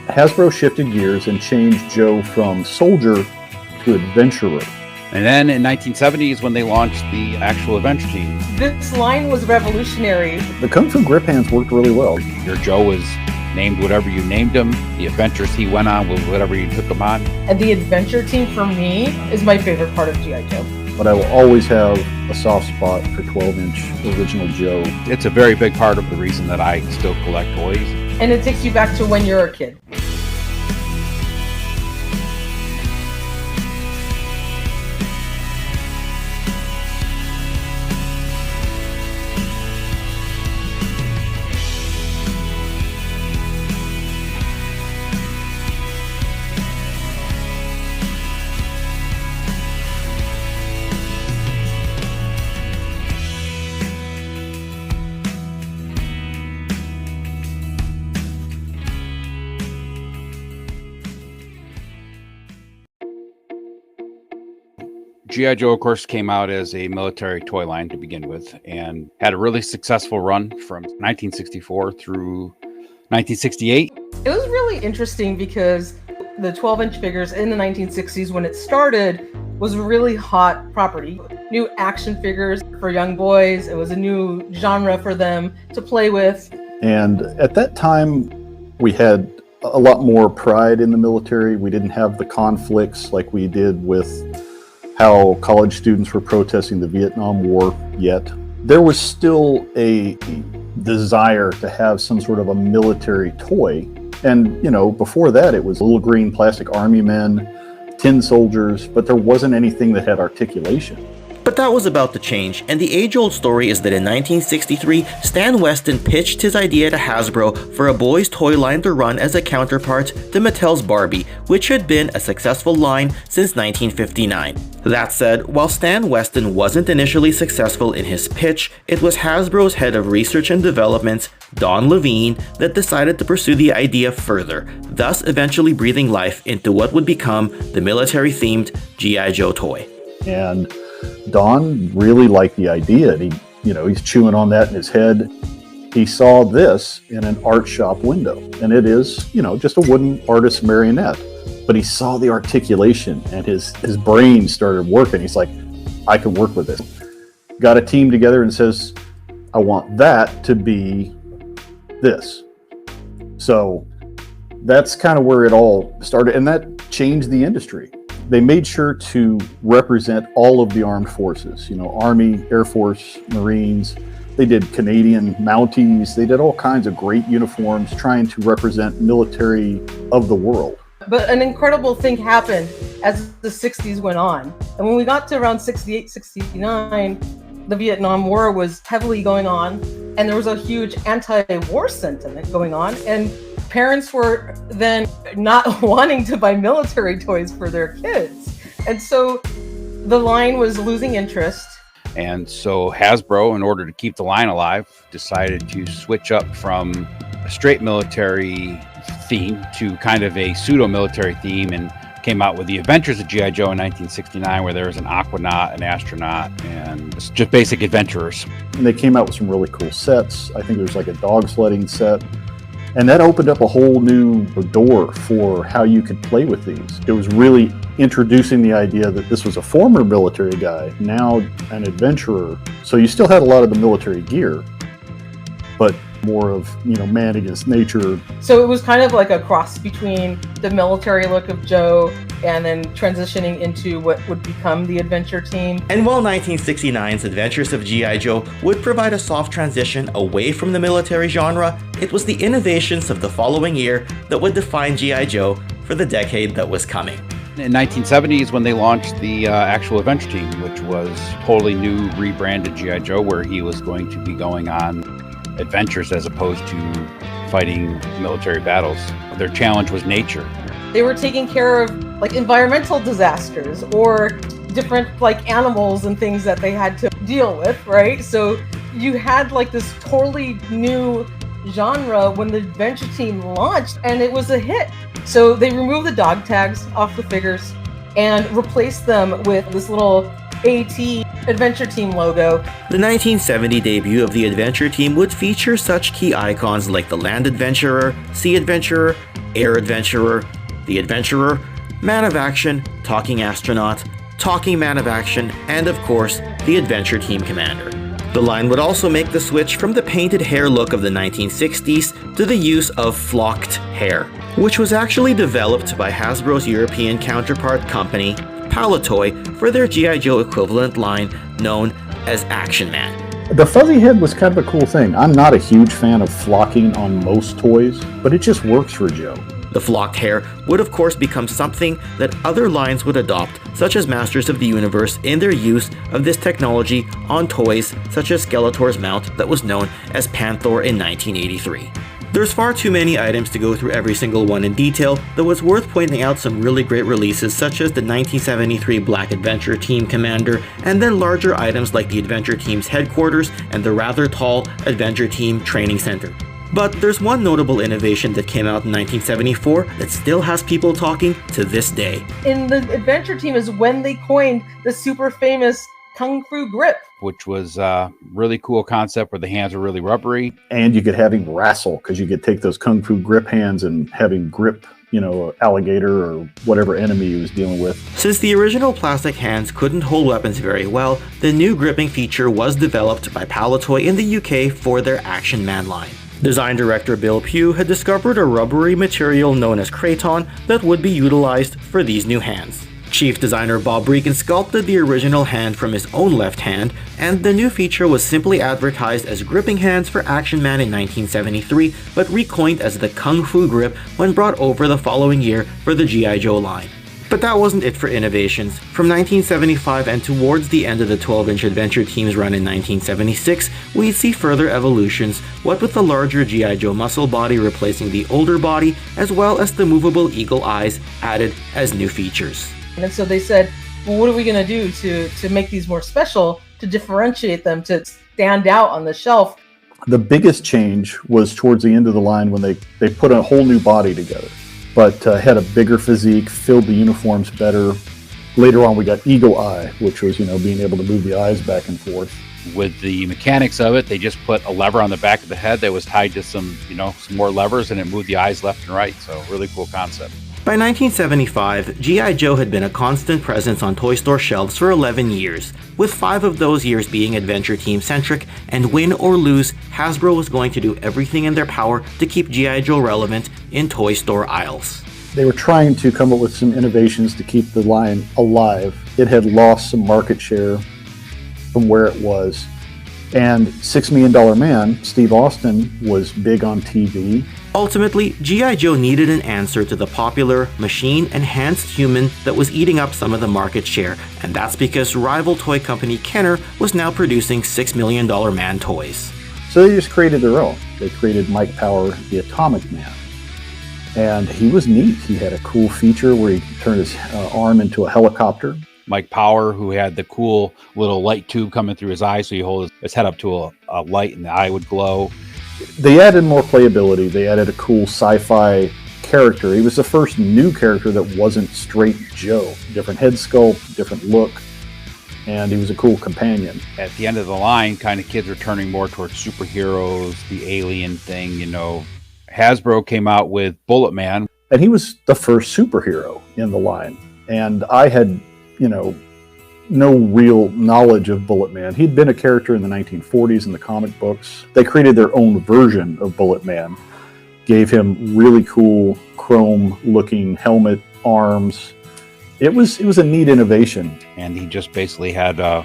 Hasbro shifted gears and changed Joe from soldier to adventurer. And then in 1970 is when they launched the actual adventure team. This line was revolutionary. The Kung Fu grip hands worked really well. Your Joe was named whatever you named him. The adventures he went on was whatever you took him on. And the adventure team for me is my favorite part of G.I. Joe. But I will always have a soft spot for 12-inch original Joe. It's a very big part of the reason that I still collect toys. And it takes you back to when you're a kid. G.I. Joe, of course, came out as a military toy line to begin with and had a really successful run from 1964 through 1968. It was really interesting because the 12-inch figures in the 1960s, when it started, was a really hot property. New action figures for young boys. It was a new genre for them to play with. And at that time, we had a lot more pride in the military. We didn't have the conflicts like we did with how college students were protesting the Vietnam War yet. There was still a desire to have some sort of a military toy. And, you know, before that, it was little green plastic army men, tin soldiers, but there wasn't anything that had articulation. But that was about to change, and the age-old story is that in 1963, Stan Weston pitched his idea to Hasbro for a boys' toy line to run as a counterpart to Mattel's Barbie, which had been a successful line since 1959. That said, while Stan Weston wasn't initially successful in his pitch, it was Hasbro's head of research and development, Don Levine, that decided to pursue the idea further, thus eventually breathing life into what would become the military-themed G.I. Joe toy. And Don really liked the idea. He's chewing on that in his head. He saw this in an art shop window, and it is, just a wooden artist's marionette. But he saw the articulation, and his brain started working. He's like, I can work with this. Got a team together and says, I want that to be this. So that's kind of where it all started, and that changed the industry. They made sure to represent all of the armed forces, Army, Air Force, Marines. They did Canadian Mounties. They did all kinds of great uniforms trying to represent military of the world. But an incredible thing happened as the 60s went on. And when we got to around 68, 69, the Vietnam War was heavily going on, and there was a huge anti-war sentiment going on. And parents were then not wanting to buy military toys for their kids. And so the line was losing interest. And so Hasbro, in order to keep the line alive, decided to switch up from a straight military theme to kind of a pseudo-military theme, and came out with the Adventures of G.I. Joe in 1969, where there was an aquanaut, an astronaut, and just basic adventurers. And they came out with some really cool sets. I think there's like a dog sledding set. And that opened up a whole new door for how you could play with these. It was really introducing the idea that this was a former military guy, now an adventurer. So you still had a lot of the military gear, but more of, man against nature. So it was kind of like a cross between the military look of Joe and then transitioning into what would become the adventure team. And while 1969's Adventures of G.I. Joe would provide a soft transition away from the military genre, it was the innovations of the following year that would define G.I. Joe for the decade that was coming. In 1970 is when they launched the actual adventure team, which was totally new, rebranded G.I. Joe, where he was going to be going on adventures as opposed to fighting military battles. Their challenge was nature. They were taking care of environmental disasters or different animals and things that they had to deal with, right? So you had this totally new genre when the adventure team launched, and it was a hit. So they removed the dog tags off the figures and replaced them with this little AT Adventure Team logo. The 1970 debut of the Adventure Team would feature such key icons like the Land Adventurer, Sea Adventurer, Air Adventurer, the Adventurer, Man of Action, Talking Astronaut, Talking Man of Action, and of course, the Adventure Team Commander. The line would also make the switch from the painted hair look of the 1960s to the use of flocked hair, which was actually developed by Hasbro's European counterpart company, Palitoy, for their G.I. Joe equivalent line known as Action Man. The fuzzy head was kind of a cool thing. I'm not a huge fan of flocking on most toys, but it just works for Joe. The flocked hair would of course become something that other lines would adopt, such as Masters of the Universe, in their use of this technology on toys such as Skeletor's mount that was known as Panther in 1983. There's far too many items to go through every single one in detail, though it's worth pointing out some really great releases such as the 1973 Black Adventure Team Commander, and then larger items like the Adventure Team's headquarters and the rather tall Adventure Team Training Center. But there's one notable innovation that came out in 1974 that still has people talking to this day. In the Adventure Team is when they coined the super famous Kung Fu grip, which was a really cool concept where the hands were really rubbery. And you could have him wrestle, because you could take those Kung Fu grip hands and have him grip, alligator or whatever enemy he was dealing with. Since the original plastic hands couldn't hold weapons very well, the new gripping feature was developed by Palitoy in the UK for their Action Man line. Design director Bill Pugh had discovered a rubbery material known as Kraton that would be utilized for these new hands. Chief designer Bob Brechin sculpted the original hand from his own left hand, and the new feature was simply advertised as gripping hands for Action Man in 1973, but recoined as the Kung Fu grip when brought over the following year for the G.I. Joe line. But that wasn't it for innovations. From 1975 and towards the end of the 12-inch Adventure Team's run in 1976, we'd see further evolutions, what with the larger G.I. Joe muscle body replacing the older body, as well as the movable eagle eyes added as new features. and so they said, well, what are we going to do to make these more special, to differentiate them, to stand out on the shelf? The biggest change was towards the end of the line when they put a whole new body together, but had a bigger physique, filled the uniforms better. Later on, we got Eagle Eye, which was, being able to move the eyes back and forth. With the mechanics of it, they just put a lever on the back of the head that was tied to some more levers, and it moved the eyes left and right. So really cool concept. By 1975, G.I. Joe had been a constant presence on toy store shelves for 11 years, with 5 of those years being Adventure Team centric, and win or lose, Hasbro was going to do everything in their power to keep G.I. Joe relevant in toy store aisles. They were trying to come up with some innovations to keep the line alive. It had lost some market share from where it was. And $6 Million Man, Steve Austin, was big on TV. Ultimately, G.I. Joe needed an answer to the popular, machine-enhanced human that was eating up some of the market share, and that's because rival toy company Kenner was now producing $6 Million Man toys. So they just created their own. They created Mike Power, the Atomic Man. And he was neat. He had a cool feature where he turned his arm into a helicopter. Mike Power, who had the cool little light tube coming through his eye, so you hold his head up to a light and the eye would glow. They added more playability. They added a cool sci-fi character. He was the first new character that wasn't straight Joe. Different head sculpt, different look, and he was a cool companion. At the end of the line, kind of kids were turning more towards superheroes, the alien thing, Hasbro came out with Bullet Man. And he was the first superhero in the line. And I had, no real knowledge of Bullet Man. He'd been a character in the 1940s in the comic books. They created their own version of Bullet Man, gave him really cool chrome-looking helmet, arms. It was a neat innovation. And he just basically had a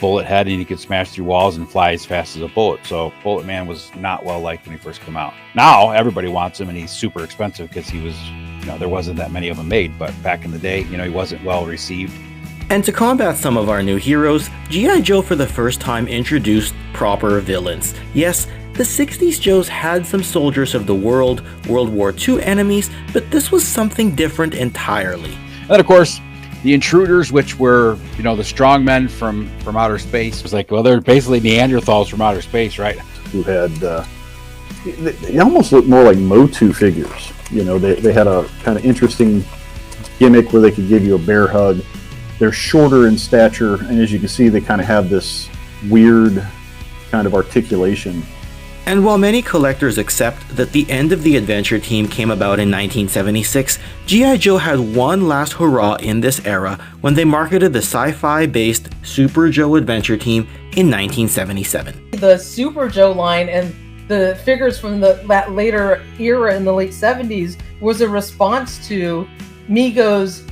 bullet head, and he could smash through walls and fly as fast as a bullet. So Bullet Man was not well liked when he first came out. Now everybody wants him, and he's super expensive because he was, there wasn't that many of them made. But back in the day, he wasn't well received. And to combat some of our new heroes, G.I. Joe for the first time introduced proper villains. Yes, the 60s Joes had some soldiers of the world, World War II enemies, but this was something different entirely. And of course, the intruders, which were, the strong men from outer space, was like, well, they're basically Neanderthals from outer space, right? Who had, they almost looked more like Motu figures. They had a kind of interesting gimmick where they could give you a bear hug. They're shorter in stature, and as you can see, they kind of have this weird kind of articulation. And while many collectors accept that the end of the Adventure Team came about in 1976, G.I. Joe had one last hurrah in this era when they marketed the sci-fi based Super Joe Adventure Team in 1977. The Super Joe line and the figures from that later era in the late 70s was a response to Mego's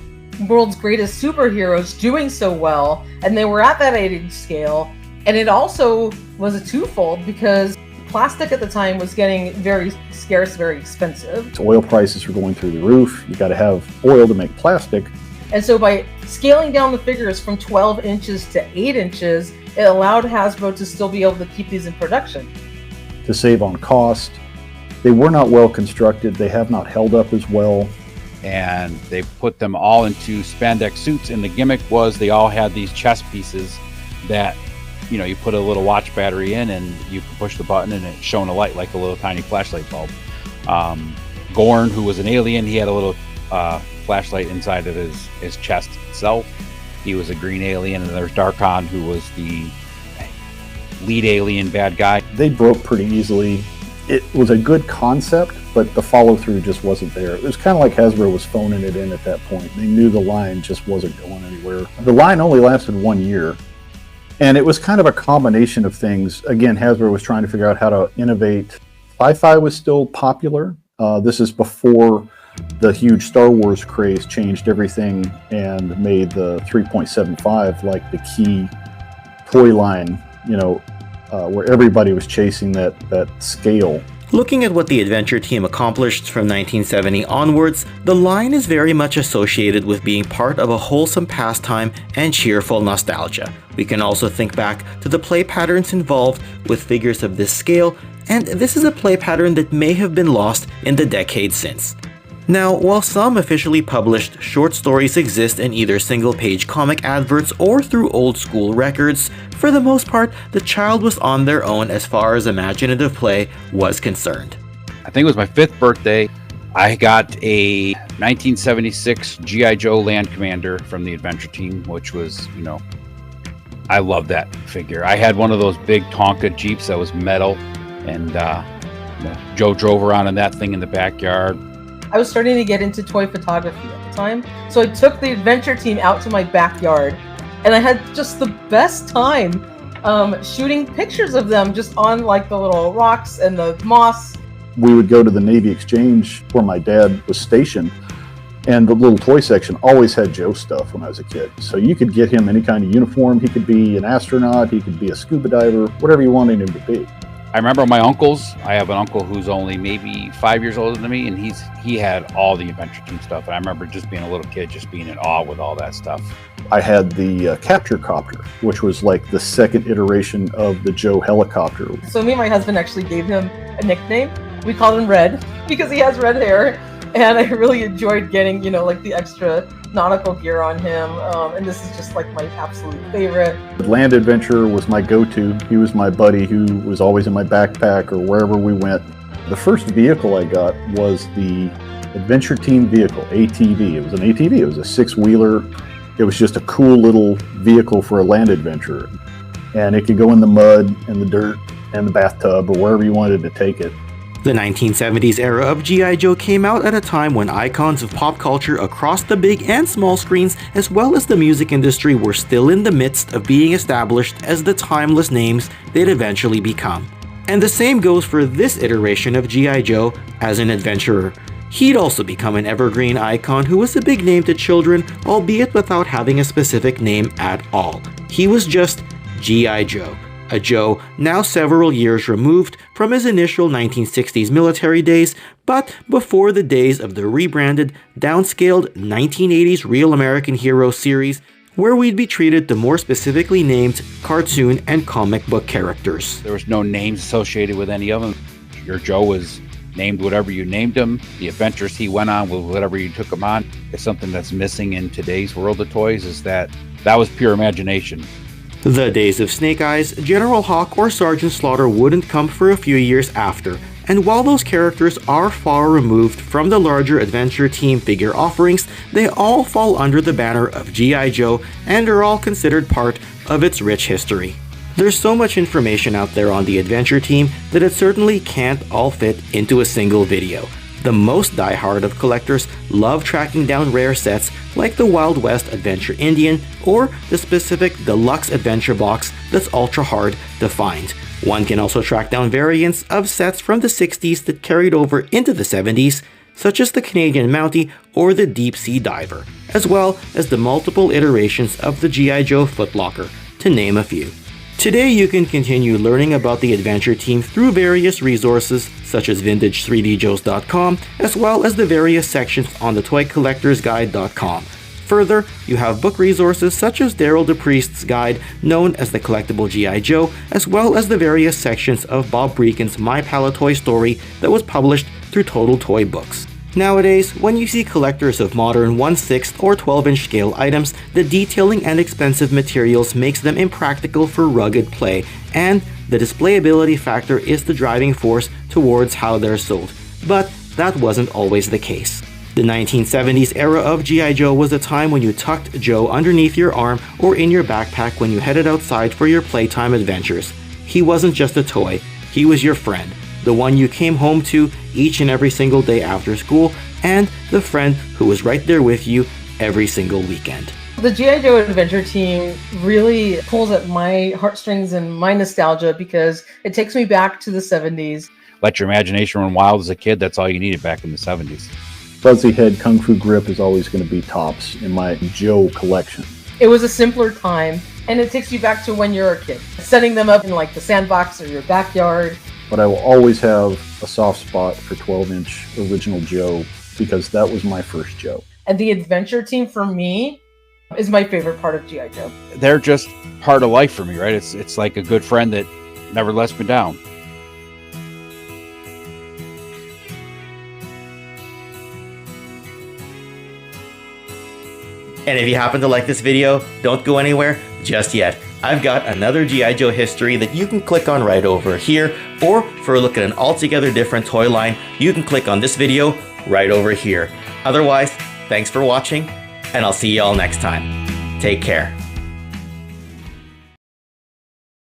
World's Greatest Superheroes doing so well, and they were at that age scale. And it also was a twofold because plastic at the time was getting very scarce, very expensive. Oil prices were going through the roof. You got to have oil to make plastic. And so by scaling down the figures from 12 inches to 8 inches, it allowed Hasbro to still be able to keep these in production. To save on cost. They were not well constructed. They have not held up as well. And they put them all into spandex suits, and the gimmick was they all had these chest pieces that, you know, you put a little watch battery in and you can push the button and it shone a light like a little tiny flashlight bulb. Gorn, who was an alien, he had a little flashlight inside of his chest itself. He was a green alien. And there's Darkon, who was the lead alien bad guy. They broke pretty easily. It was a good concept, but the follow-through just wasn't there. It was kind of like Hasbro was phoning it in at that point. They knew the line just wasn't going anywhere. The line only lasted 1 year, and it was kind of a combination of things. Again, Hasbro was trying to figure out how to innovate. Sci-fi was still popular. This is before the huge Star Wars craze changed everything and made the 3.75 like the key toy line, you know, where everybody was chasing that scale. Looking at what the Adventure Team accomplished from 1970 onwards, the line is very much associated with being part of a wholesome pastime and cheerful nostalgia. We can also think back to the play patterns involved with figures of this scale, and this is a play pattern that may have been lost in the decades since. Now, while some officially published short stories exist in either single-page comic adverts or through old-school records, for the most part, the child was on their own as far as imaginative play was concerned. I think it was my 5th birthday. I got a 1976 G.I. Joe Land Commander from the Adventure Team, which was, you know, I love that figure. I had one of those big Tonka Jeeps that was metal, and you know, Joe drove around in that thing in the backyard. I was starting to get into toy photography at the time, so I took the Adventure Team out to my backyard, and I had just the best time shooting pictures of them just on like the little rocks and the moss. We would go to the Navy Exchange where my dad was stationed, and the little toy section always had Joe stuff when I was a kid. So you could get him any kind of uniform. He could be an astronaut, he could be a scuba diver, whatever you wanted him to be. I remember my uncles. I have an uncle who's only maybe 5 years older than me, and he had all the Adventure Team stuff. And I remember just being a little kid, just being in awe with all that stuff. I had the Capture Copter, which was like the second iteration of the Joe helicopter. So me and my husband actually gave him a nickname. We called him Red because he has red hair, and I really enjoyed getting, you know, like the extra nautical gear on him, and this is just like my absolute favorite. Land Adventure was my go-to. He was my buddy who was always in my backpack or wherever we went. The first vehicle I got was the Adventure Team vehicle, ATV. It was an ATV. It was a 6-wheeler. It was just a cool little vehicle for a land adventure, and it could go in the mud and the dirt and the bathtub or wherever you wanted to take it. The 1970s era of G.I. Joe came out at a time when icons of pop culture across the big and small screens, as well as the music industry, were still in the midst of being established as the timeless names they'd eventually become. And the same goes for this iteration of G.I. Joe as an adventurer. He'd also become an evergreen icon who was a big name to children, albeit without having a specific name at all. He was just G.I. Joe. A Joe now several years removed from his initial 1960s military days, but before the days of the rebranded, downscaled 1980s Real American Hero series, where we'd be treated to more specifically named cartoon and comic book characters. There was no names associated with any of them. Your Joe was named whatever you named him. The adventures he went on with whatever you took him on. It's something that's missing in today's world of toys, is that was pure imagination. The days of Snake Eyes, General Hawk, or Sergeant Slaughter wouldn't come for a few years after, and while those characters are far removed from the larger Adventure Team figure offerings, they all fall under the banner of G.I. Joe and are all considered part of its rich history. There's so much information out there on the Adventure Team that it certainly can't all fit into a single video. The most diehard of collectors love tracking down rare sets like the Wild West Adventure Indian or the specific Deluxe Adventure box that's ultra hard to find. One can also track down variants of sets from the 60s that carried over into the 70s, such as the Canadian Mountie or the Deep Sea Diver, as well as the multiple iterations of the G.I. Joe Footlocker, to name a few. Today you can continue learning about the Adventure Team through various resources such as vintage3djoes.com, as well as the various sections on the toycollectorsguide.com. Further, you have book resources such as Derryl DePriest's guide known as the Collectible G.I. Joe, as well as the various sections of Bob Brechin's My Palatoy story that was published through Total Toy Books. Nowadays, when you see collectors of modern 1/6 or 12-inch scale items, the detailing and expensive materials makes them impractical for rugged play, and the displayability factor is the driving force towards how they're sold. But that wasn't always the case. The 1970s era of G.I. Joe was a time when you tucked Joe underneath your arm or in your backpack when you headed outside for your playtime adventures. He wasn't just a toy, he was your friend, the one you came home to each and every single day after school, and the friend who was right there with you every single weekend. The G.I. Joe Adventure Team really pulls at my heartstrings and my nostalgia because it takes me back to the 70s. Let your imagination run wild as a kid. That's all you needed back in the 70s. Fuzzy Head Kung Fu Grip is always going to be tops in my Joe collection. It was a simpler time, and it takes you back to when you're a kid. Setting them up in like the sandbox or your backyard. But I will always have a soft spot for 12-inch original Joe because that was my first Joe. And the Adventure Team, for me, is my favorite part of G.I. Joe. They're just part of life for me, right? It's like a good friend that never lets me down. And if you happen to like this video, don't go anywhere just yet. I've got another G.I. Joe history that you can click on right over here, or for a look at an altogether different toy line, you can click on this video right over here. Otherwise, thanks for watching, and I'll see you all next time. Take care.